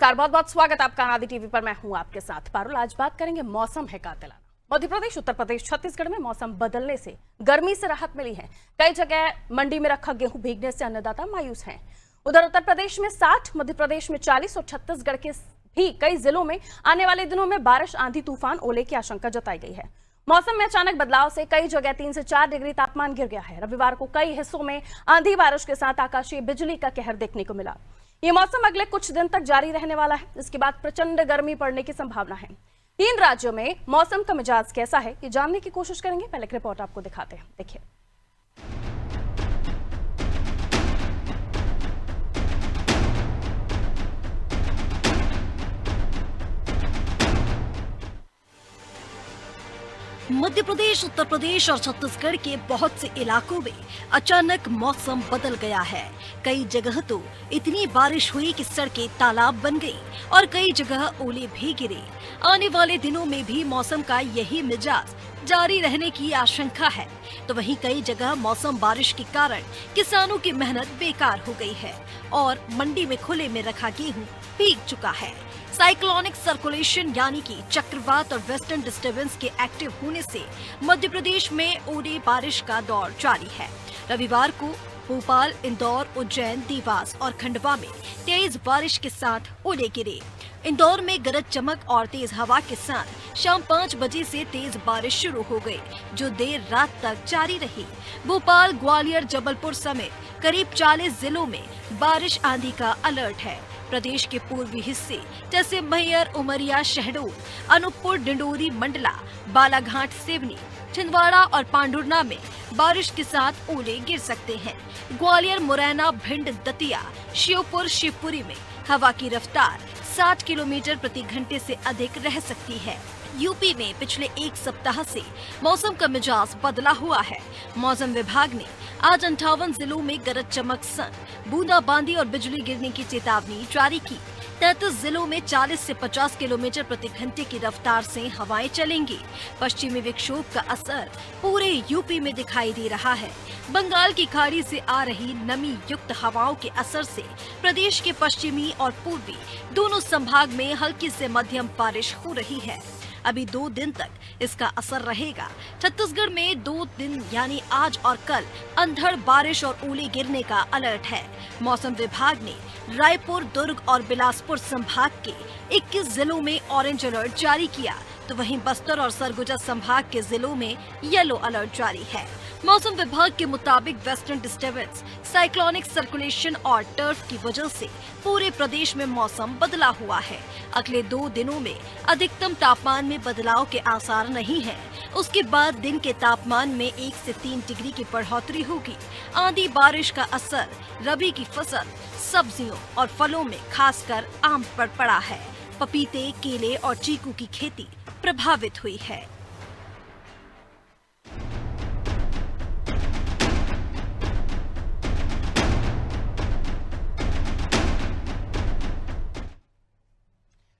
नमस्कार, बहुत बहुत स्वागत आपका आदि टीवी पर। मैं हूं आपके साथ पारुल। आज बात करेंगे मौसम है कातिलाना। मध्य प्रदेश, उत्तर प्रदेश, छत्तीसगढ़ में मौसम बदलने से गर्मी से राहत मिली है। कई जगह मंडी में रखा गेहूं भीगने से अन्नदाता मायूस हैं। उधर उत्तर प्रदेश में 60, मध्य प्रदेश में 40 और छत्तीसगढ़ के भी कई जिलों में आने वाले दिनों में बारिश, आंधी, तूफान, ओले की आशंका जताई गई है। मौसम में अचानक बदलाव से कई जगह 3 से 4 डिग्री तापमान गिर गया है। रविवार को कई हिस्सों में आंधी बारिश के साथ आकाशीय बिजली का कहर देखने को मिला। ये मौसम अगले कुछ दिन तक जारी रहने वाला है। इसके बाद प्रचंड गर्मी पड़ने की संभावना है। 3 राज्यों में मौसम का मिजाज कैसा है, ये जानने की कोशिश करेंगे। पहले एक रिपोर्ट आपको दिखाते हैं, देखिए। मध्य प्रदेश, उत्तर प्रदेश और छत्तीसगढ़ के बहुत से इलाकों में अचानक मौसम बदल गया है। कई जगह तो इतनी बारिश हुई कि सड़कें तालाब बन गई और कई जगह ओले भी गिरे। आने वाले दिनों में भी मौसम का यही मिजाज जारी रहने की आशंका है। तो वहीं कई जगह मौसम बारिश के कारण किसानों की मेहनत बेकार हो गई है और मंडी में खुले में रखा गेहूं भीग चुका है। साइक्लोनिक सर्कुलेशन यानी कि चक्रवात और वेस्टर्न डिस्टर्बेंस के एक्टिव होने से मध्य प्रदेश में ओले बारिश का दौर जारी है। रविवार को भोपाल, इंदौर, उज्जैन, देवास और खंडवा में तेज बारिश के साथ ओले गिरे। इंदौर में गरज चमक और तेज हवा के साथ शाम 5 बजे से तेज बारिश शुरू हो गई, जो देर रात तक जारी रही। भोपाल, ग्वालियर, जबलपुर समेत करीब 40 जिलों में बारिश, आंधी का अलर्ट है। प्रदेश के पूर्वी हिस्से जैसे मैहर, उमरिया, शहडोल, अनूपपुर, डिंडोरी, मंडला, बालाघाट, सिवनी, छिंदवाड़ा और पांडुरना में बारिश के साथ ओले गिर सकते हैं। ग्वालियर, मुरैना, भिंड, दतिया, श्योपुर, शिवपुरी में हवा की रफ्तार 60 किलोमीटर प्रति घंटे से अधिक रह सकती है। यूपी में पिछले 1 सप्ताह से मौसम का मिजाज बदला हुआ है। मौसम विभाग ने आज 58 जिलों में गरज चमक संग बूंदाबांदी और बिजली गिरने की चेतावनी जारी की। 33 जिलों में 40 से 50 किलोमीटर प्रति घंटे की रफ्तार से हवाएं चलेंगी। पश्चिमी विक्षोभ का असर पूरे यूपी में दिखाई दे रहा है। बंगाल की खाड़ी से आ रही नमी युक्त हवाओं के असर से प्रदेश के पश्चिमी और पूर्वी दोनों संभाग में हल्की से मध्यम बारिश हो रही है। अभी 2 दिन तक इसका असर रहेगा। छत्तीसगढ़ में 2 दिन यानी आज और कल अंधड़ बारिश और ओले गिरने का अलर्ट है। मौसम विभाग ने रायपुर, दुर्ग और बिलासपुर संभाग के 21 जिलों में ऑरेंज अलर्ट जारी किया, तो वहीं बस्तर और सरगुजा संभाग के जिलों में येलो अलर्ट जारी है। मौसम विभाग के मुताबिक वेस्टर्न डिस्टर्बेंस, साइक्लोनिक सर्कुलेशन और टर्फ की वजह से पूरे प्रदेश में मौसम बदला हुआ है। अगले 2 दिनों में अधिकतम तापमान में बदलाव के आसार नहीं है। उसके बाद दिन के तापमान में 1 से 3 डिग्री की बढ़ोतरी होगी। आंधी बारिश का असर रबी की फसल, सब्जियों और फलों में खासकर आम पर पड़ा है। पपीते, केले और चीकू की खेती प्रभावित हुई है।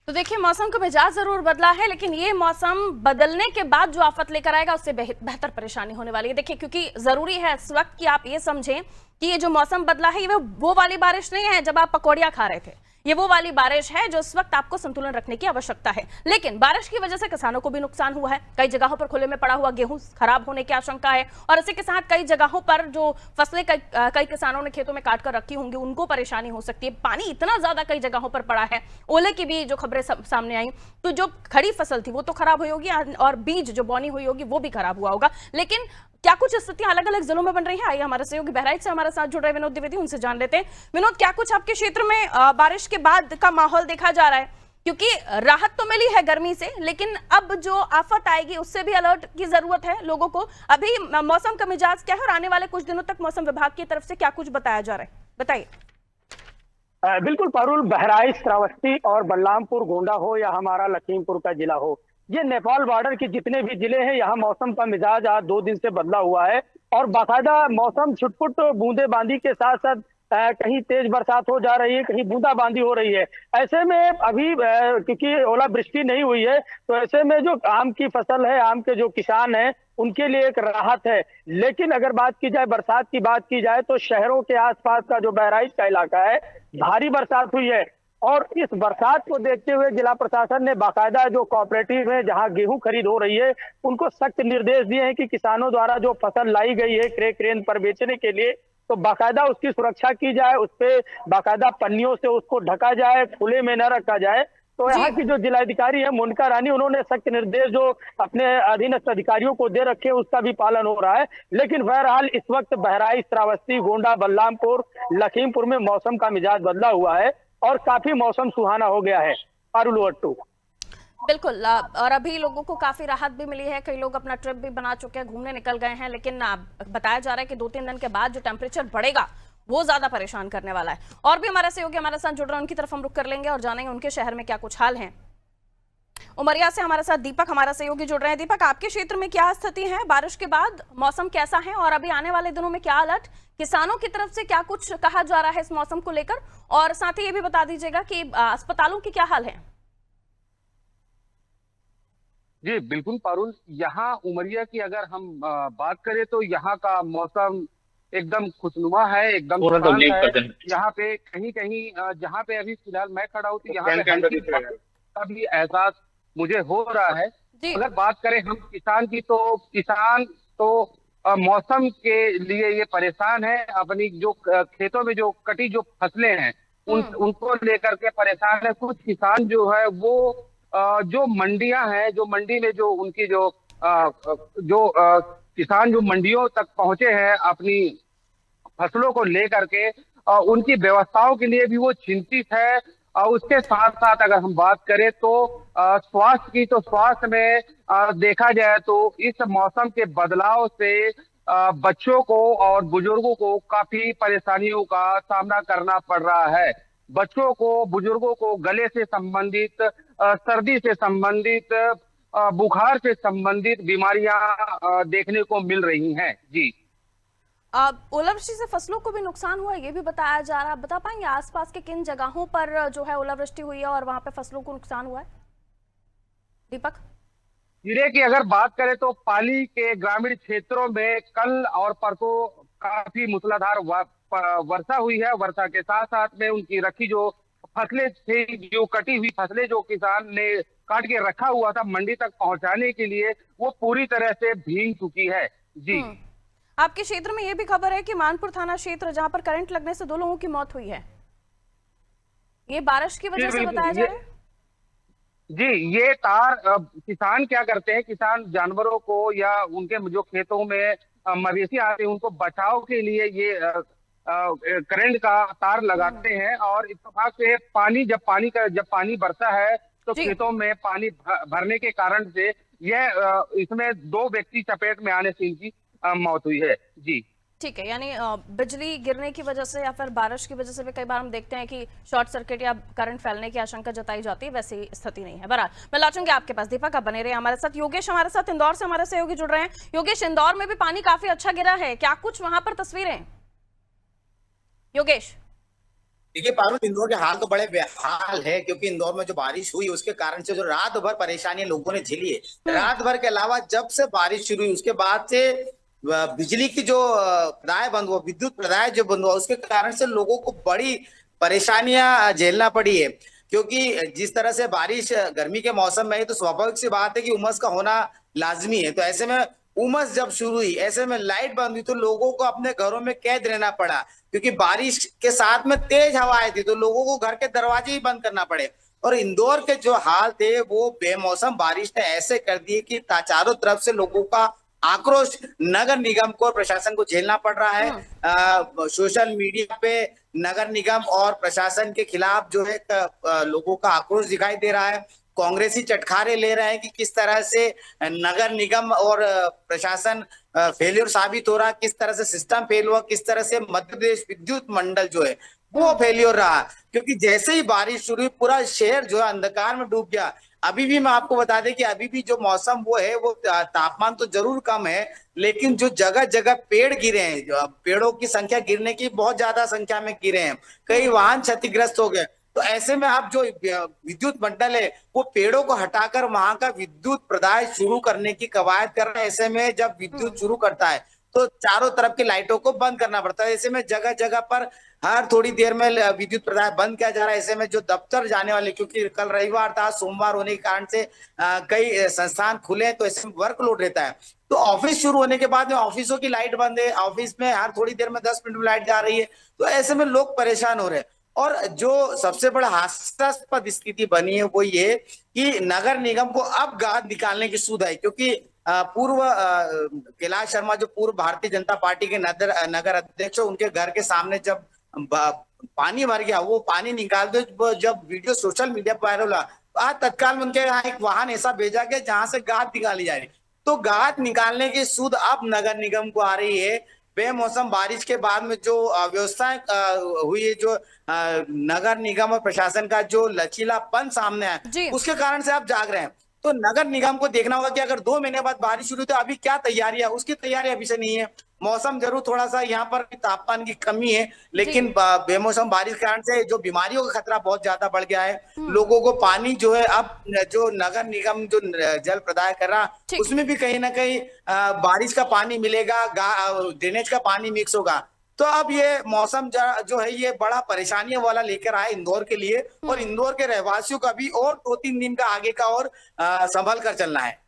तो देखिए, मौसम का मिजाज जरूर बदला है, लेकिन ये मौसम बदलने के बाद जो आफत लेकर आएगा उससे बेहतर परेशानी होने वाली है। देखिए, क्योंकि जरूरी है इस वक्त कि आप ये समझें कि ये जो मौसम बदला है, ये वो वाली बारिश नहीं है जब आप पकौड़ियां खा रहे थे। ये वो वाली बारिश है जो इस वक्त आपको संतुलन रखने की आवश्यकता है। लेकिन बारिश की वजह से किसानों को भी नुकसान हुआ है। कई जगहों पर खुले में पड़ा हुआ गेहूं खराब होने की आशंका है और इसी के साथ कई जगहों पर जो फसलें कई किसानों ने खेतों में काट कर रखी होंगी, उनको परेशानी हो सकती है। पानी इतना ज्यादा कई जगहों पर पड़ा है। ओले की भी जो खबरें सामने आई, तो जो खड़ी फसल थी वो तो खराब हुई होगी और बीज जो बोनी हुई होगी वो भी खराब हुआ होगा। लेकिन क्या कुछ स्थितियां अलग अलग जिलों में बन रही है? आइए हमारे सहयोगी बहराइच से हमारे साथ जुड़ रहे विनोद द्विवेदी, उनसे जान लेते हैं। विनोद, क्या कुछ आपके क्षेत्र में बारिश के बाद का माहौल देखा जा रहा है? क्योंकि राहत तो मिली है गर्मी से, लेकिन अब जो आफत आएगी उससे भी अलर्ट की जरूरत है लोगों को। अभी मौसम का मिजाज क्या है और आने वाले कुछ दिनों तक मौसम विभाग की तरफ से क्या कुछ बताया जा रहा है, बताइए। बिल्कुल पारुल, बहराइच, श्रावस्ती और बलरामपुर, गोंडा हो या हमारा लखीमपुर का जिला हो, ये नेपाल बॉर्डर के जितने भी जिले हैं, यहाँ मौसम का मिजाज आज 2 दिन से बदला हुआ है और बाकायदा मौसम छुटपुट बूंदेबांदी के साथ साथ कहीं तेज बरसात हो जा रही है, कहीं बूंदाबांदी हो रही है। ऐसे में अभी क्योंकि ओलावृष्टि नहीं हुई है, तो ऐसे में जो आम की फसल है, आम के जो किसान हैं, उनके लिए एक राहत है। लेकिन अगर बात की जाए, बरसात की बात की जाए, तो शहरों के आसपास का जो बहराइच का इलाका है, भारी बरसात हुई है। और इस बरसात को देखते हुए जिला प्रशासन ने बाकायदा जो कोऑपरेटिव है जहां गेहूं खरीद हो रही है उनको सख्त निर्देश दिए हैं कि किसानों द्वारा जो फसल लाई गई है क्रेन पर बेचने के लिए तो बाकायदा उसकी सुरक्षा की जाए, उस पे बाकायदा पन्नियों से उसको ढका जाए, खुले में न रखा जाए। तो यहाँ की जो जिलाधिकारी है मोनिका रानी, उन्होंने सख्त निर्देश जो अपने अधीनस्थ अधिकारियों को दे रखे उसका भी पालन हो रहा है। लेकिन बहरहाल इस वक्त बहराइच, श्रावस्ती, गोंडा, बलरामपुर, लखीमपुर में मौसम का मिजाज बदला हुआ है और काफी मौसम सुहाना हो गया है। पारुल वट्टू। बिल्कुल और अभी लोगों को काफी राहत भी मिली है, कई लोग अपना ट्रिप भी बना चुके हैं, घूमने निकल गए हैं, लेकिन बताया जा रहा है कि 2-3 दिन के बाद जो टेम्परेचर बढ़ेगा वो ज्यादा परेशान करने वाला है। और भी हमारे सहयोगी हमारे साथ जुड़ रहे हैं, उनकी तरफ हम रुख कर लेंगे और जानेंगे उनके शहर में क्या कुछ हाल है। उमरिया से हमारे साथ दीपक हमारा सहयोगी जुड़ रहे हैं। दीपक, आपके क्षेत्र में क्या स्थिति है, बारिश के बाद मौसम कैसा है और अभी आने वाले दिनों में क्या अलर्ट, किसानों की तरफ से क्या कुछ कहा जा रहा है इस मौसम को लेकर, और साथ ही ये भी बता दीजिएगा कि अस्पतालों की क्या हाल है। जी बिल्कुल पारुल, यहाँ उमरिया की अगर हम बात करें तो यहाँ का मौसम एकदम खुशनुमा है, एकदम शांत है। यहाँ पे कहीं कहीं जहाँ पे अभी फिलहाल मैं खड़ा हूँ तो यहाँ पे हल्की बरसात का भी एहसास मुझे हो रहा है। अगर बात करें हम किसान की तो किसान तो मौसम के लिए ये परेशान है, अपनी जो खेतों में जो कटी जो फसलें हैं उनको लेकर के परेशान है। कुछ किसान जो है वो जो मंडियां हैं, जो मंडी में जो उनकी किसान जो मंडियों तक पहुंचे हैं अपनी फसलों को लेकर के उनकी व्यवस्थाओं के लिए भी वो चिंतित है। उसके साथ साथ अगर हम बात करें तो स्वास्थ्य की, तो स्वास्थ्य में देखा जाए तो इस मौसम के बदलाव से बच्चों को और बुजुर्गों को काफी परेशानियों का सामना करना पड़ रहा है। बच्चों को, बुजुर्गों को गले से संबंधित, सर्दी से संबंधित, बुखार से संबंधित बीमारियां देखने को मिल रही हैं। जी, ओलावृष्टि से फसलों को भी नुकसान हुआ है, ये भी बताया जा रहा है। बता पाएंगे आसपास के किन जगहों पर जो है ओलावृष्टि हुई है और वहां पे फसलों को नुकसान हुआ है? दीपक, जिले की अगर बात करें तो पाली के ग्रामीण क्षेत्रों में कल और परसों काफी मूसलाधार वर्षा हुई है। वर्षा के साथ साथ में उनकी रखी जो फसलें थी, जो कटी हुई फसलें जो किसान ने काट के रखा हुआ था मंडी तक पहुंचाने के लिए, वो पूरी तरह से भीग चुकी है। जी, आपके क्षेत्र में ये भी खबर है कि मानपुर थाना क्षेत्र जहां पर करंट लगने से 2 लोगों की मौत हुई है, ये बारिश की वजह से बताया जा रहा है। जी, ये तार किसान क्या करते हैं, किसान जानवरों को या उनके जो खेतों में मवेशी आते हैं उनको बचाव के लिए ये करंट का तार लगाते हैं। और इत्तेफाक से पानी जब पानी बरसा है तो खेतों में पानी भरने के कारण से यह इसमें 2 व्यक्ति चपेट में आने से इनकी मौत हुई है। जी, ठीक है, यानी बिजली गिरने की वजह से या फिर बारिश की वजह से भी कई बार हम देखते हैं कि शॉर्ट सर्किट या करंट फैलने की आशंका जताई जाती है, वैसी स्थिति नहीं है। बहरहाल मैं लाचूंगी आपके पास। दीपक, आप बने रहे हमारे साथ। योगेश हमारे साथ इंदौर से हमारे सहयोगी जुड़ रहे हैं। योगेश, इंदौर में भी पानी काफी अच्छा गिरा है, क्या कुछ वहां पर तस्वीरें? योगेश, देखिए पारुल, इंदौर के हाल तो बड़े बेहाल है क्योंकि इंदौर में जो बारिश हुई उसके कारण से जो रात भर परेशानी लोगों ने झेली है। रात भर के अलावा जब से बारिश शुरू हुई उसके बाद से बिजली की जो प्रदाय बंद हुआ, विद्युत प्रदाय जो बंद हुआ, उसके कारण से लोगों को बड़ी परेशानियां झेलना पड़ी है। क्योंकि जिस तरह से बारिश गर्मी के मौसम में है तो स्वाभाविक सी बात है कि उमस का होना लाजमी है। तो ऐसे में उमस जब शुरू हुई, ऐसे में लाइट बंद हुई तो लोगों को अपने घरों में कैद रहना पड़ा, क्योंकि बारिश के साथ में तेज हवाएं थी तो लोगों को घर के दरवाजे ही बंद करना पड़े। और इंदौर के जो हाल थे वो बेमौसम बारिश ने ऐसे कर दिए कि चारों तरफ से लोगों का आक्रोश नगर निगम को और प्रशासन को झेलना पड़ रहा है। सोशल मीडिया पे नगर निगम और प्रशासन के खिलाफ जो है लोगों का आक्रोश दिखाई दे रहा है। कांग्रेसी चटखारे ले रहे हैं कि किस तरह से नगर निगम और प्रशासन फेलियर साबित हो रहा, किस तरह से सिस्टम फेल हुआ, किस तरह से मध्य प्रदेश विद्युत मंडल जो है वो फेलियर रहा। क्योंकि जैसे ही बारिश शुरू हुई पूरा शहर जो है अंधकार में डूब गया। अभी भी मैं आपको बता दें कि अभी भी जो मौसम वो है, वो तापमान तो जरूर कम है, लेकिन जो जगह जगह पेड़ गिरे हैं, पेड़ों की संख्या गिरने की बहुत ज्यादा संख्या में गिरे हैं, कई वाहन क्षतिग्रस्त हो गए। तो ऐसे में आप जो विद्युत मंडल है वो पेड़ों को हटाकर वहां का विद्युत प्रदाय शुरू करने की कवायद कर रहा है। ऐसे में जब विद्युत शुरू करता है तो चारों तरफ की लाइटों को बंद करना पड़ता है। ऐसे में जगह जगह पर हर थोड़ी देर में विद्युत प्रदाय बंद किया जा रहा है। ऐसे में जो दफ्तर जाने वाले, क्योंकि कल रविवार था, सोमवार होने के कारण से कई संस्थान खुले हैं, तो ऐसे में वर्कलोड रहता है। तो ऑफिस शुरू होने के बाद में ऑफिसों की लाइट बंद है, ऑफिस में हर थोड़ी देर में 10 मिनट में लाइट जा रही है, तो ऐसे में लोग परेशान हो रहे हैं। और जो सबसे बड़ा हास्यास्पद स्थिति बनी है वो ये कि नगर निगम को अब गाद निकालने की सूझ आई, क्योंकि पूर्व कैलाश शर्मा जो पूर्व भारतीय जनता पार्टी के नगर अध्यक्ष, उनके घर के सामने जब पानी भर गया, वो पानी निकाल दो, जब वीडियो सोशल मीडिया पर वायरल हुआ, आज तत्काल में उनके यहाँ एक वाहन ऐसा भेजा गया जहां से गाद निकाली जा रही। तो गाद निकालने की सूद अब नगर निगम को आ रही है। बेमौसम बारिश के बाद में जो व्यवस्थाएं हुई है, जो नगर निगम और प्रशासन का जो लचीलापन सामने आया, उसके कारण से आप जाग रहे हैं। तो नगर निगम को देखना होगा कि अगर 2 महीने बाद बारिश शुरू हुई तो अभी क्या तैयारी है, उसकी तैयारी अभी से नहीं है। मौसम जरूर थोड़ा सा यहाँ पर तापमान की कमी है, लेकिन बेमौसम बारिश के कारण से जो बीमारियों का खतरा बहुत ज्यादा बढ़ गया है। लोगों को पानी जो है, अब जो नगर निगम जो जल प्रदाय कर रहा, उसमें भी कहीं ना कहीं बारिश का पानी मिलेगा, ड्रेनेज का पानी मिक्स होगा। तो अब ये मौसम जो है ये बड़ा परेशानियों वाला लेकर आए इंदौर के लिए, और इंदौर के रहवासियों का भी और 2-3 दिन का आगे का और संभल कर चलना है।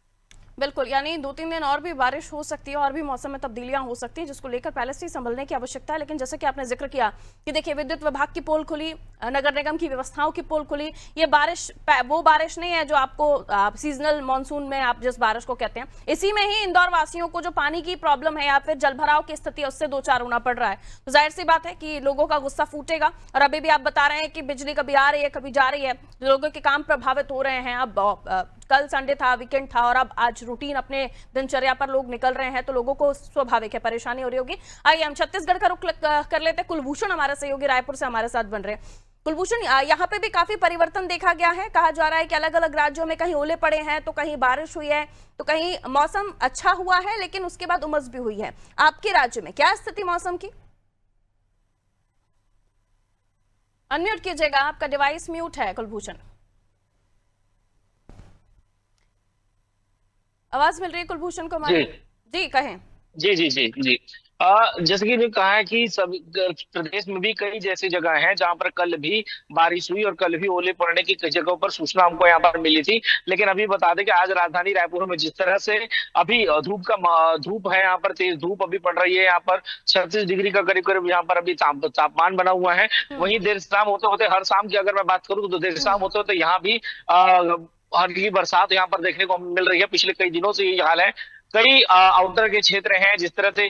बिल्कुल, यानी 2-3 दिन और भी बारिश हो सकती है और भी मौसम में तब्दीलियां हो सकती हैं, जिसको लेकर पहले से ही संभलने की आवश्यकता है। लेकिन जैसे कि आपने जिक्र किया कि देखिए, विद्युत विभाग की पोल खुली, नगर निगम की व्यवस्थाओं की पोल खुली। ये बारिश वो बारिश नहीं है जो आपको सीजनल मानसून में आप जिस बारिश को कहते हैं, इसी में ही इंदौर वासियों को जो पानी की प्रॉब्लम है या फिर जलभराव की स्थिति है, उससे 2-4 होना पड़ रहा है। तो जाहिर सी बात है कि लोगों का गुस्सा फूटेगा। और अभी भी आप बता रहे हैं कि बिजली कभी आ रही है, कभी जा रही है, लोगों के काम प्रभावित हो रहे हैं। अब कल संडे था, वीकेंड था, और अब आज रूटीन अपने दिनचर्या पर लोग निकल रहे हैं, तो लोगों को स्वाभाविक है परेशानी हो रही होगी। आइए हम छत्तीसगढ़ का रुख कर लेते हैं। कुलभूषण हमारे सहयोगी रायपुर से हमारे साथ बन रहे हैं। कुलभूषण, यहाँ पे भी काफी परिवर्तन देखा गया है। कहा जा रहा है कि अलग अलग राज्यों में कहीं ओले पड़े हैं, तो कहीं बारिश हुई है, तो कहीं मौसम अच्छा हुआ है, लेकिन उसके बाद उमस भी हुई है। आपके राज्य में क्या स्थिति मौसम की? अनम्यूट कीजिएगा, आपका डिवाइस म्यूट है कुलभूषण। आवाज मिल रही है कुलभूषण को हमारी? जी कहें। जी जी जी जी जैसे कि कहा है कि सभी प्रदेश में भी कई जैसी जगह हैं जहां पर कल भी बारिश हुई और कल भी ओले पड़ने की कई जगहों पर सूचना हमको यहाँ पर मिली थी। लेकिन अभी बता दें कि आज राजधानी रायपुर में जिस तरह से अभी धूप है, यहाँ पर तेज धूप अभी पड़ रही है। यहाँ पर 36 डिग्री का करीब करीब यहाँ पर अभी तापमान बना हुआ है। वहीं देर शाम होते होते, हर शाम की अगर मैं बात करूँ तो देर शाम होते होते यहाँ भी हल्की बरसात यहाँ पर देखने को मिल रही है। पिछले कई दिनों से यही हाल है। कई आउटर के क्षेत्र हैं, जिस तरह से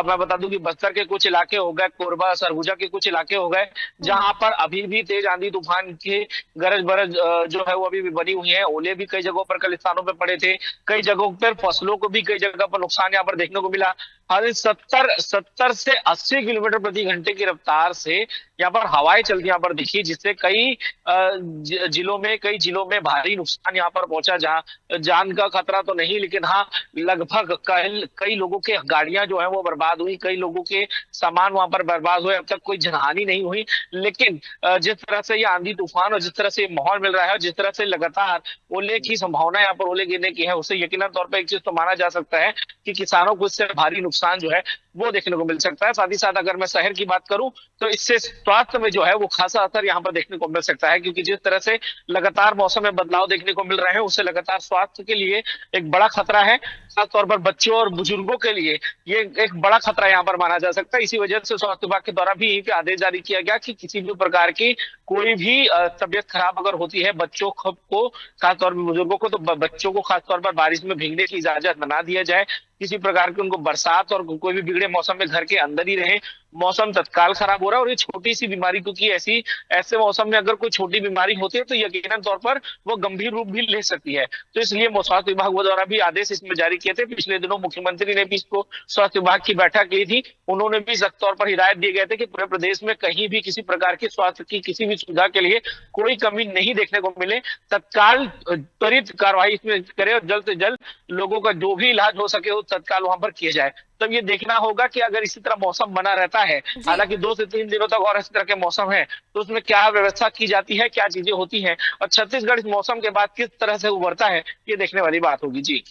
मैं बता दूं कि बस्तर के कुछ इलाके हो गए, कोरबा सरगुजा के कुछ इलाके हो गए, जहां पर अभी भी तेज आंधी तूफान की गरज बरज जो है वो अभी भी बनी हुई है। ओले भी कई जगहों पर कल स्थानों पर पड़े थे। कई जगहों पर फसलों को भी कई जगह पर नुकसान यहाँ पर देखने को मिला। हालांकि 70 से 80 किलोमीटर प्रति घंटे की रफ्तार से यहाँ पर हवाएं चलती यहाँ पर दिखी, जिससे कई जिलों में भारी नुकसान यहाँ पर पहुंचा। जहाँ जान का खतरा तो नहीं, लेकिन हाँ लगभग कई लोगों के गाड़ियां जो है वो बर्बाद हुई, कई लोगों के सामान वहां पर बर्बाद हुए। अब तक कोई जनहानि नहीं हुई, लेकिन जिस तरह से ये आंधी तूफान और जिस तरह से माहौल मिल रहा है, जिस तरह से लगातार ओले की संभावना यहाँ पर ओले गिरने की है, उससे यकीनन तौर पर एक चीज तो माना जा सकता है कि किसानों को इससे भारी नुकसान जो है वो देखने को मिल सकता है। साथ ही साथ अगर मैं शहर की बात करूं तो इससे स्वास्थ्य में जो है वो खासा असर यहाँ पर देखने को मिल सकता है, क्योंकि जिस तरह से लगातार मौसम में बदलाव देखने को मिल रहे हैं, उससे लगातार स्वास्थ्य के लिए एक बड़ा खतरा है। खासतौर पर बच्चों और बुजुर्गों के लिए ये एक बड़ा खतरा यहाँ पर माना जा सकता है। इसी वजह से स्वास्थ्य विभाग के द्वारा भी यही पे आदेश जारी किया गया कि किसी भी प्रकार की कोई भी तबियत खराब अगर होती है बच्चों को, खासतौर पर बुजुर्गों को, तो बच्चों को खासतौर पर बारिश में भीगने की इजाजत ना दिया जाए। किसी प्रकार की उनको बरसात और कोई भी बिगड़े मौसम में घर के अंदर ही रहे। मौसम तत्काल खराब हो रहा है और ये छोटी सी बीमारी, क्योंकि ऐसे मौसम में अगर कोई छोटी बीमारी होती है तो यकीनन तौर पर वो गंभीर रूप भी ले सकती है। तो इसलिए स्वास्थ्य विभाग द्वारा भी आदेश इसमें जारी किए थे। पिछले दिनों मुख्यमंत्री ने भी इसको स्वास्थ्य विभाग की बैठक ली थी। उन्होंने भी सख्त तौर पर हिदायत दिए गए थे कि पूरे प्रदेश में कहीं भी किसी प्रकार की स्वास्थ्य की किसी भी सुविधा के लिए कोई कमी नहीं देखने को मिले। तत्काल त्वरित कार्रवाई इसमें करे और जल्द से जल्द लोगों का जो भी इलाज हो सके वो तत्काल वहां पर किया जाए। तब ये देखना होगा कि अगर इसी तरह मौसम बना रहता है, हालांकि 2 से 3 दिनों तक और इस तरह के मौसम है, तो उसमें क्या व्यवस्था की जाती है, क्या चीजें होती हैं और छत्तीसगढ़ इस मौसम के बाद किस तरह से उभरता है, ये देखने वाली बात होगी। जी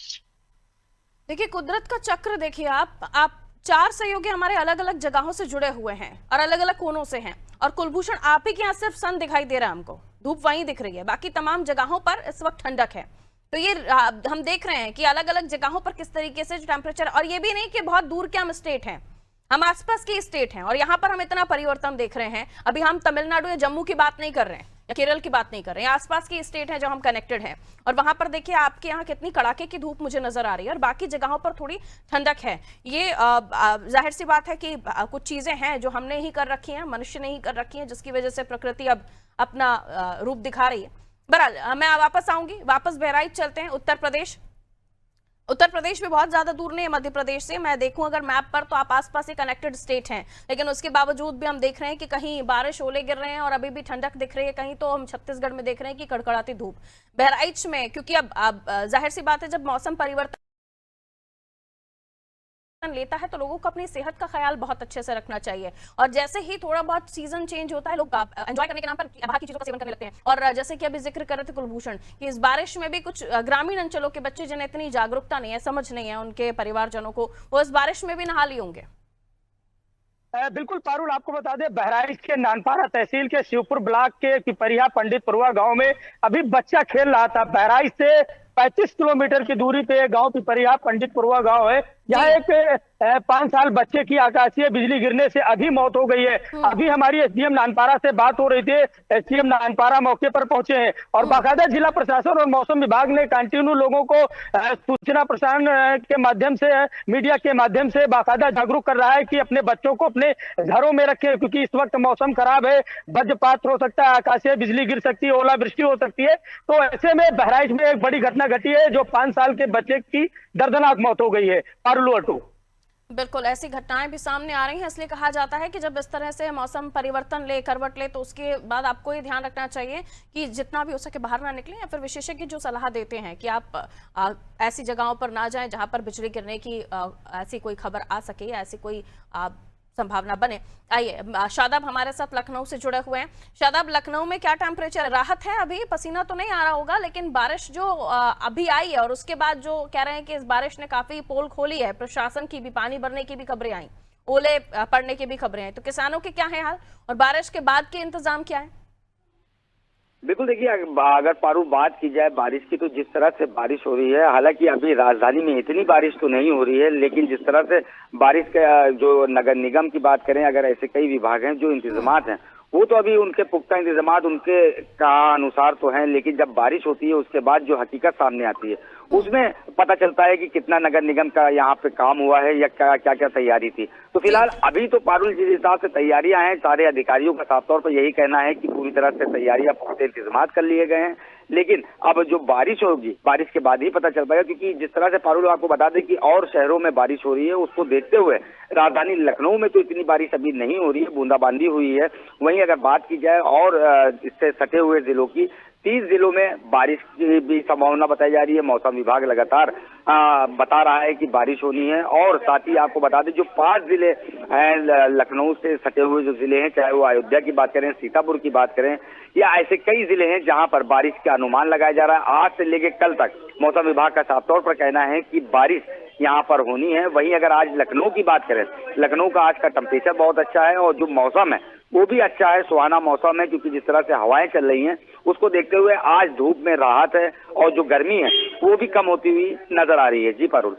देखिए, कुदरत का चक्र देखिए, आप 4 सहयोगी हमारे अलग अलग जगहों से जुड़े हुए हैं और अलग अलग कोनों से हैं, और कुलभूषण आप ही के यहाँ सिर्फ सन दिखाई दे रहा है, हमको धूप वहीं दिख रही है, बाकी तमाम जगहों पर इस वक्त ठंडक है। तो ये हम देख रहे हैं कि अलग अलग जगहों पर किस तरीके से टेम्परेचर, और ये भी नहीं कि बहुत दूर के हम स्टेट हैं, हम आसपास के स्टेट हैं, और यहाँ पर हम इतना परिवर्तन देख रहे हैं। अभी हम तमिलनाडु या जम्मू की बात नहीं कर रहे हैं या केरल की बात नहीं कर रहे हैं, आसपास के स्टेट हैं जो हम कनेक्टेड हैं, और वहां पर देखिए आपके यहाँ कितनी कड़ाके की धूप मुझे नजर आ रही है, और बाकी जगहों पर थोड़ी ठंडक है। ये जाहिर सी बात है कि कुछ चीजें हैं जो हमने ही कर रखी हैं, मनुष्य ने ही कर रखी हैं, जिसकी वजह से प्रकृति अब अपना रूप दिखा रही है। बहरहाल मैं वापस आऊंगी, वापस बहराइच चलते हैं। उत्तर प्रदेश में बहुत ज्यादा दूर नहीं है मध्य प्रदेश से। मैं देखूं अगर मैप पर तो आप आसपास ही कनेक्टेड स्टेट हैं, लेकिन उसके बावजूद भी हम देख रहे हैं कि कहीं बारिश ओले गिर रहे हैं और अभी भी ठंडक दिख रही है, कहीं तो हम छत्तीसगढ़ में देख रहे हैं कि कड़कड़ाती धूप। बहराइच में क्योंकि अब जाहिर सी बात है जब मौसम परिवर्तन लेता है तो लोगों को अपनी सेहत का ख्याल बहुत अच्छे से रखना चाहिए, और जैसे ही थोड़ा बहुत सीजन चेंज होता है लोग एंजॉय करने के नाम पर बाहर की चीजों का सेवन करने लगते हैं। और जैसे कि अभी जिक्र कर रहे थे कुलभूषण कि इस बारिश में भी कुछ ग्रामीण अंचलों के बच्चे जिन्हें इतनी जागरूकता नहीं है, समझ नहीं है उनके परिवारजनों को, वो इस बारिश में भी नहा लिए होंगे। बिल्कुल पारुल, आपको बता दें बहराइच के नानपारा तहसील के शिवपुर ब्लॉक के पिपरिया पंडितपुरवा गांव में अभी बच्चा खेल रहा था। बहराइच से 35 किलोमीटर की दूरी पे गांव पिपरिया पंडितपुरवा गांव है। यहाँ एक 5 साल बच्चे की आकाशीय बिजली गिरने से अभी मौत हो गई है। अभी हमारी एसडीएम नानपारा से बात हो रही थी, एसडीएम नानपारा मौके पर पहुंचे हैं और बाकायदा जिला प्रशासन और मौसम विभाग ने कंटिन्यू लोगों को सूचना प्रसारण के माध्यम से, मीडिया के माध्यम से बाकायदा जागरूक कर रहा है कि अपने बच्चों को अपने घरों में रखें, क्योंकि इस वक्त मौसम खराब है, वज्रपात हो सकता है, आकाशीय बिजली गिर सकती है, ओलावृष्टि हो सकती है। तो ऐसे में बहराइच में एक बड़ी घटना घटी है जो 5 साल के बच्चे की दर्दनाक मौत हो गई है। बिल्कुल ऐसी घटनाएं भी सामने आ रही हैं, इसलिए कहा जाता है कि जब इस तरह से मौसम परिवर्तन ले करवट ले तो उसके बाद आपको ये ध्यान रखना चाहिए कि जितना भी हो सके बाहर ना निकलें, या फिर विशेषज्ञ जो सलाह देते हैं कि आप ऐसी जगहों पर ना जाएं जहां पर बिजली गिरने की ऐसी कोई खबर आ सके या ऐसी कोई संभावना बने। आइए शादाब हमारे साथ लखनऊ से जुड़े हुए हैं। शादाब, लखनऊ में क्या टेम्परेचर, राहत है? अभी पसीना तो नहीं आ रहा होगा, लेकिन बारिश जो अभी आई है और उसके बाद जो कह रहे हैं कि इस बारिश ने काफी पोल खोली है, प्रशासन की भी पानी भरने की भी खबरें आई, ओले पड़ने की भी खबरें आई, तो किसानों के क्या है हाल और बारिश के बाद के इंतजाम क्या है? बिल्कुल, देखिए अगर पारू बात की जाए बारिश की, तो जिस तरह से बारिश हो रही है, हालांकि अभी राजधानी में इतनी बारिश तो नहीं हो रही है, लेकिन जिस तरह से बारिश का जो नगर निगम की बात करें, अगर ऐसे कई विभाग हैं जो इंतजामात हैं वो तो अभी उनके पुख्ता इंतजामात उनके कहा अनुसार तो हैं, लेकिन जब बारिश होती है उसके बाद जो हकीकत सामने आती है उसमें पता चलता है कि कितना नगर निगम का यहाँ पे काम हुआ है या क्या क्या तैयारी थी। तो फिलहाल अभी तो पारुल जिस हिसाब से तैयारियां हैं, सारे अधिकारियों का साफ तौर पर यही कहना है कि पूरी तरह से तैयारियां पुख्ता इंतजामात कर लिए गए हैं, लेकिन अब जो बारिश होगी बारिश के बाद ही पता चल पाएगा, क्योंकि जिस तरह से पारुल आपको बता दें कि और शहरों में बारिश हो रही है, उसको देखते हुए राजधानी लखनऊ में तो इतनी बारिश अभी नहीं हो रही है, बूंदाबांदी हुई है। वहीं अगर बात की जाए और इससे सटे हुए जिलों की, 30 जिलों में बारिश की भी संभावना बताई जा रही है। मौसम विभाग लगातार बता रहा है कि बारिश होनी है, और साथ ही आपको बता दें जो 5 जिले हैं लखनऊ से सटे हुए जो जिले हैं, चाहे वो अयोध्या की बात करें, सीतापुर की बात करें, या ऐसे कई जिले हैं जहां पर बारिश का अनुमान लगाया जा रहा है। आज से लेकर कल तक मौसम विभाग का साफ तौर पर कहना है कि बारिश यहाँ पर होनी है। वहीं अगर आज लखनऊ की बात करें, लखनऊ का आज का टेम्परेचर बहुत अच्छा है और जो मौसम है वो भी अच्छा है, सुहाना मौसम है, क्योंकि जिस तरह से हवाएं चल रही हैं उसको देखते हुए आज धूप में राहत है और जो गर्मी है वो भी कम होती हुई नजर आ रही है। जी पारुल,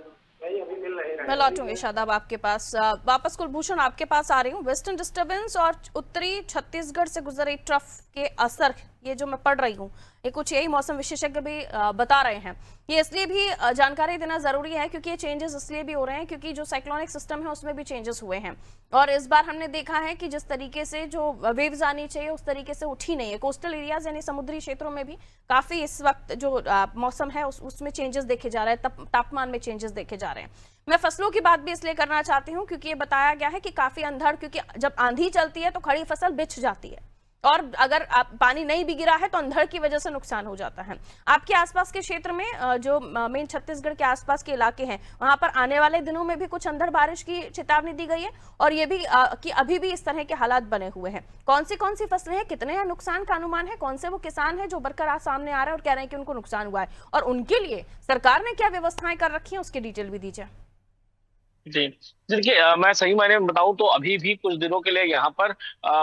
मैं लौटूंगी शादाब आपके पास। वापस कुलभूषण आपके पास आ रही हूँ। वेस्टर्न डिस्टर्बेंस और उत्तरी छत्तीसगढ़ से गुजरे ट्रफ के असर, ये जो मैं पढ़ रही हूँ, ये कुछ यही मौसम विशेषज्ञ भी बता रहे हैं। ये इसलिए भी जानकारी देना जरूरी है क्योंकि ये चेंजेस इसलिए भी हो रहे हैं क्योंकि जो साइक्लोनिक सिस्टम है उसमें भी चेंजेस हुए हैं, और इस बार हमने देखा है कि जिस तरीके से जो वेव्स आनी चाहिए उस तरीके से उठी नहीं है। कोस्टल एरियाज यानी समुद्री क्षेत्रों में भी काफी इस वक्त जो मौसम है उसमें चेंजेस देखे जा रहे हैं, तापमान में चेंजेस देखे जा रहे हैं। मैं फसलों की बात भी इसलिए करना चाहती हूँ क्योंकि ये बताया गया है कि काफी अंधड़, क्योंकि जब आंधी चलती है तो खड़ी फसल बिछ जाती है, और अगर पानी नहीं भी गिरा है तो अंधड़ की वजह से नुकसान हो जाता है। आपके आसपास के क्षेत्र में जो मेन छत्तीसगढ़ के आसपास के इलाके हैं वहां पर आने वाले दिनों में भी कुछ अंधड़ बारिश की चेतावनी दी गई है, और ये भी कि अभी भी इस तरह के हालात बने हुए हैं। कौन सी फसलें हैं, कितने नुकसान का अनुमान है, कौन से वो किसान है जो बरकरार सामने आ रहे हैं और कह रहे हैं कि उनको नुकसान हुआ है, और उनके लिए सरकार ने क्या व्यवस्थाएं कर रखी है, उसकी डिटेल भी दीजिए। जी देखिए, मैं सही मायने में बताऊं तो अभी भी कुछ दिनों के लिए यहाँ पर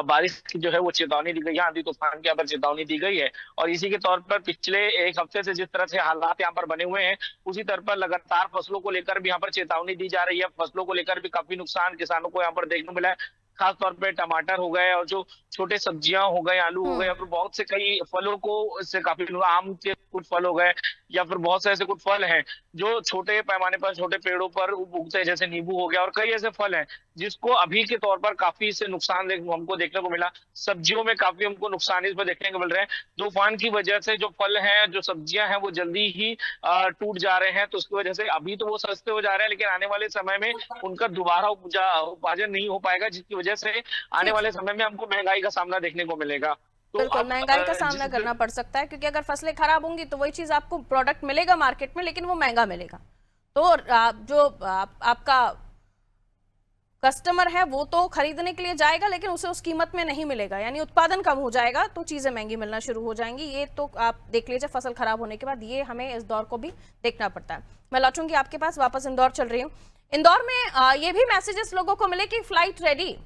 बारिश की जो है वो चेतावनी दी गई है, आंधी तूफान की यहाँ पर चेतावनी दी गई है। और इसी के तौर पर पिछले एक हफ्ते से जिस तरह से हालात यहाँ पर बने हुए हैं, उसी तरह पर लगातार फसलों को लेकर भी यहाँ पर चेतावनी दी जा रही है। फसलों को लेकर भी काफी नुकसान किसानों को यहाँ पर देखने को मिला है। खास तौर पे टमाटर हो गए और जो छोटे सब्जियां हो गए, आलू हो गए, या फिर बहुत से कई फलों को इससे काफी आम के कुछ फल हो गए, या फिर बहुत से ऐसे कुछ फल हैं जो छोटे पैमाने पर छोटे पेड़ों पर उगते हैं, जैसे नींबू हो गया और कई ऐसे फल हैं जिसको अभी के तौर पर काफी इससे नुकसान हमको देखने को मिला। सब्जियों में काफी हमको नुकसान इस पर देखने को मिल रहे हैं। तूफान की वजह से जो फल हैं, जो सब्जियां हैं, वो जल्दी ही टूट जा रहे हैं। तो उसकी वजह से अभी तो वो सस्ते हो जा रहे हैं, लेकिन आने वाले समय में उनका दोबारा उपार्जन नहीं हो पाएगा, जिसकी वजह से आने वाले समय में हमको महंगाई का सामना देखने को मिलेगा। तो बिल्कुल महंगाई का सामना करना पड़ सकता है, क्योंकि अगर फसलें खराब होंगी तो वही चीज आपको प्रोडक्ट मिलेगा मार्केट में, लेकिन वो महंगा मिलेगा। तो आपका कस्टमर है वो तो खरीदने के लिए जाएगा, लेकिन उसे उस कीमत में नहीं मिलेगा, यानी उत्पादन कम हो जाएगा तो चीजें महंगी मिलना शुरू हो जाएंगी। ये तो आप देख लीजिए, फसल खराब होने के बाद ये हमें इस दौर को भी देखना पड़ता है। मैं लौटूंगी आपके पास, वापस इंदौर चल रही हूँ। इंदौर में ये भी मैसेजेस लोगों को मिले कि फ्लाइट रेडी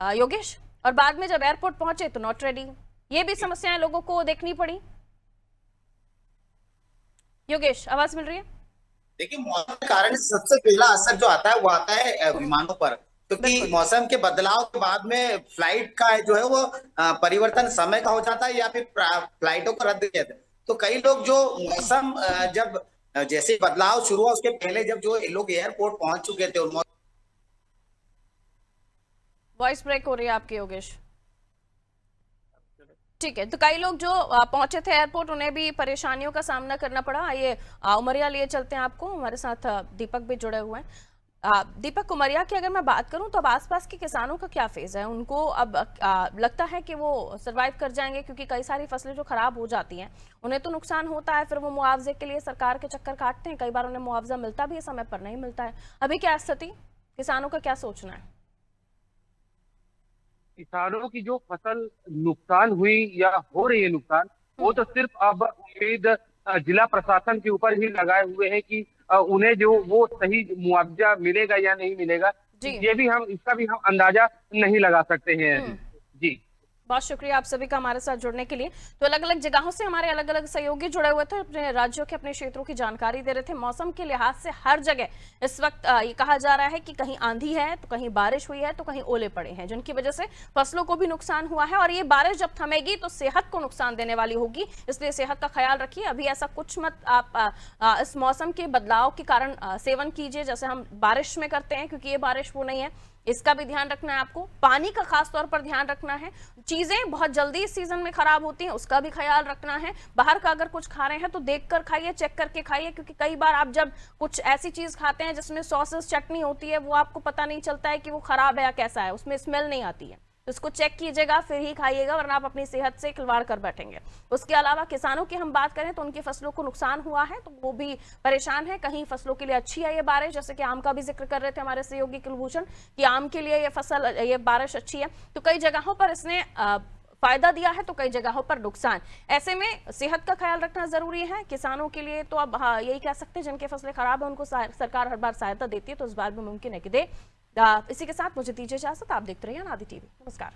योगेश, और बाद में जब एयरपोर्ट पहुंचे तो नॉट रेडी। ये भी समस्याएं लोगों को देखनी पड़ी। योगेश, आवाज मिल रही है? देखिए, मौसम के कारण सबसे पहला असर जो आता है वो आता है विमानों पर, क्योंकि मौसम के बदलाव के बाद में फ्लाइट का जो है वो परिवर्तन समय का हो जाता है, या फिर फ्लाइटों को रद्द किया जाता है। तो कई लोग जो मौसम जब जैसे बदलाव शुरू हुआ उसके पहले जब जो लोग एयरपोर्ट पहुंच चुके थे, और वॉइस ब्रेक हो रही है आपकी योगेश। ठीक है, तो कई लोग जो पहुंचे थे एयरपोर्ट, उन्हें भी परेशानियों का सामना करना पड़ा। आइए उमरिया लिए चलते हैं आपको, हमारे साथ दीपक भी जुड़े हुए हैं। दीपक, उमरिया की अगर मैं बात करूं तो अब आसपास के किसानों का क्या फेज है? उनको अब लगता है कि वो सरवाइव कर जाएंगे, क्योंकि कई सारी फसलें जो खराब हो जाती हैं उन्हें तो नुकसान होता है, फिर वो मुआवजे के लिए सरकार के चक्कर काटते हैं, कई बार उन्हें मुआवजा मिलता भी है, समय पर नहीं मिलता है। अभी क्या स्थिति, किसानों का क्या सोचना है? किसानों की जो फसल नुकसान हुई या हो रही है नुकसान, वो तो सिर्फ अब उम्मीद जिला प्रशासन के ऊपर ही लगाए हुए हैं कि उन्हें जो वो सही मुआवजा मिलेगा या नहीं मिलेगा। ये भी हम इसका भी हम अंदाजा नहीं लगा सकते हैं। जी, बहुत शुक्रिया आप सभी का हमारे साथ जुड़ने के लिए। तो अलग अलग जगहों से हमारे अलग अलग सहयोगी जुड़े हुए थे, अपने राज्यों के अपने क्षेत्रों की जानकारी दे रहे थे। मौसम के लिहाज से हर जगह इस वक्त ये कहा जा रहा है कि कहीं आंधी है तो कहीं बारिश हुई है तो कहीं ओले पड़े हैं, जिनकी वजह से फसलों को भी नुकसान हुआ है। और ये बारिश जब थमेगी तो सेहत को नुकसान देने वाली होगी, इसलिए सेहत का ख्याल रखिए। अभी ऐसा कुछ मत आप इस मौसम के बदलाव के कारण सेवन कीजिए जैसे हम बारिश में करते हैं, क्योंकि ये बारिश वो नहीं है, इसका भी ध्यान रखना है आपको। पानी का खास तौर पर ध्यान रखना है, चीजें बहुत जल्दी इस सीजन में खराब होती हैं, उसका भी ख्याल रखना है। बाहर का अगर कुछ खा रहे हैं तो देखकर खाइए, चेक करके खाइए, क्योंकि कई बार आप जब कुछ ऐसी चीज खाते हैं जिसमें सॉसेस चटनी होती है, वो आपको पता नहीं चलता है कि वो खराब है या कैसा है, उसमें स्मेल नहीं आती है, तो इसको चेक कीजिएगा फिर ही खाइएगा, वरना आप अपनी सेहत से खिलवाड़ कर बैठेंगे। उसके अलावा किसानों की हम बात करें तो उनकी फसलों को नुकसान हुआ है तो वो भी परेशान है। कहीं फसलों के लिए अच्छी है ये बारिश, जैसे कि आम का भी जिक्र कर रहे थे हमारे सहयोगी कुलभूषण कि आम के लिए ये बारिश अच्छी है, तो कई जगहों पर इसने फायदा दिया है तो कई जगहों पर नुकसान। ऐसे में सेहत का ख्याल रखना जरूरी है किसानों के लिए। तो अब यही कह सकते हैं जिनके फसलें खराब है उनको सरकार हर बार सहायता देती है, तो इस बार भी मुमकिन है कि दे। इसी के साथ मुझे दीजिए इजाजत, आप देखते रहिए अनादि टीवी। नमस्कार।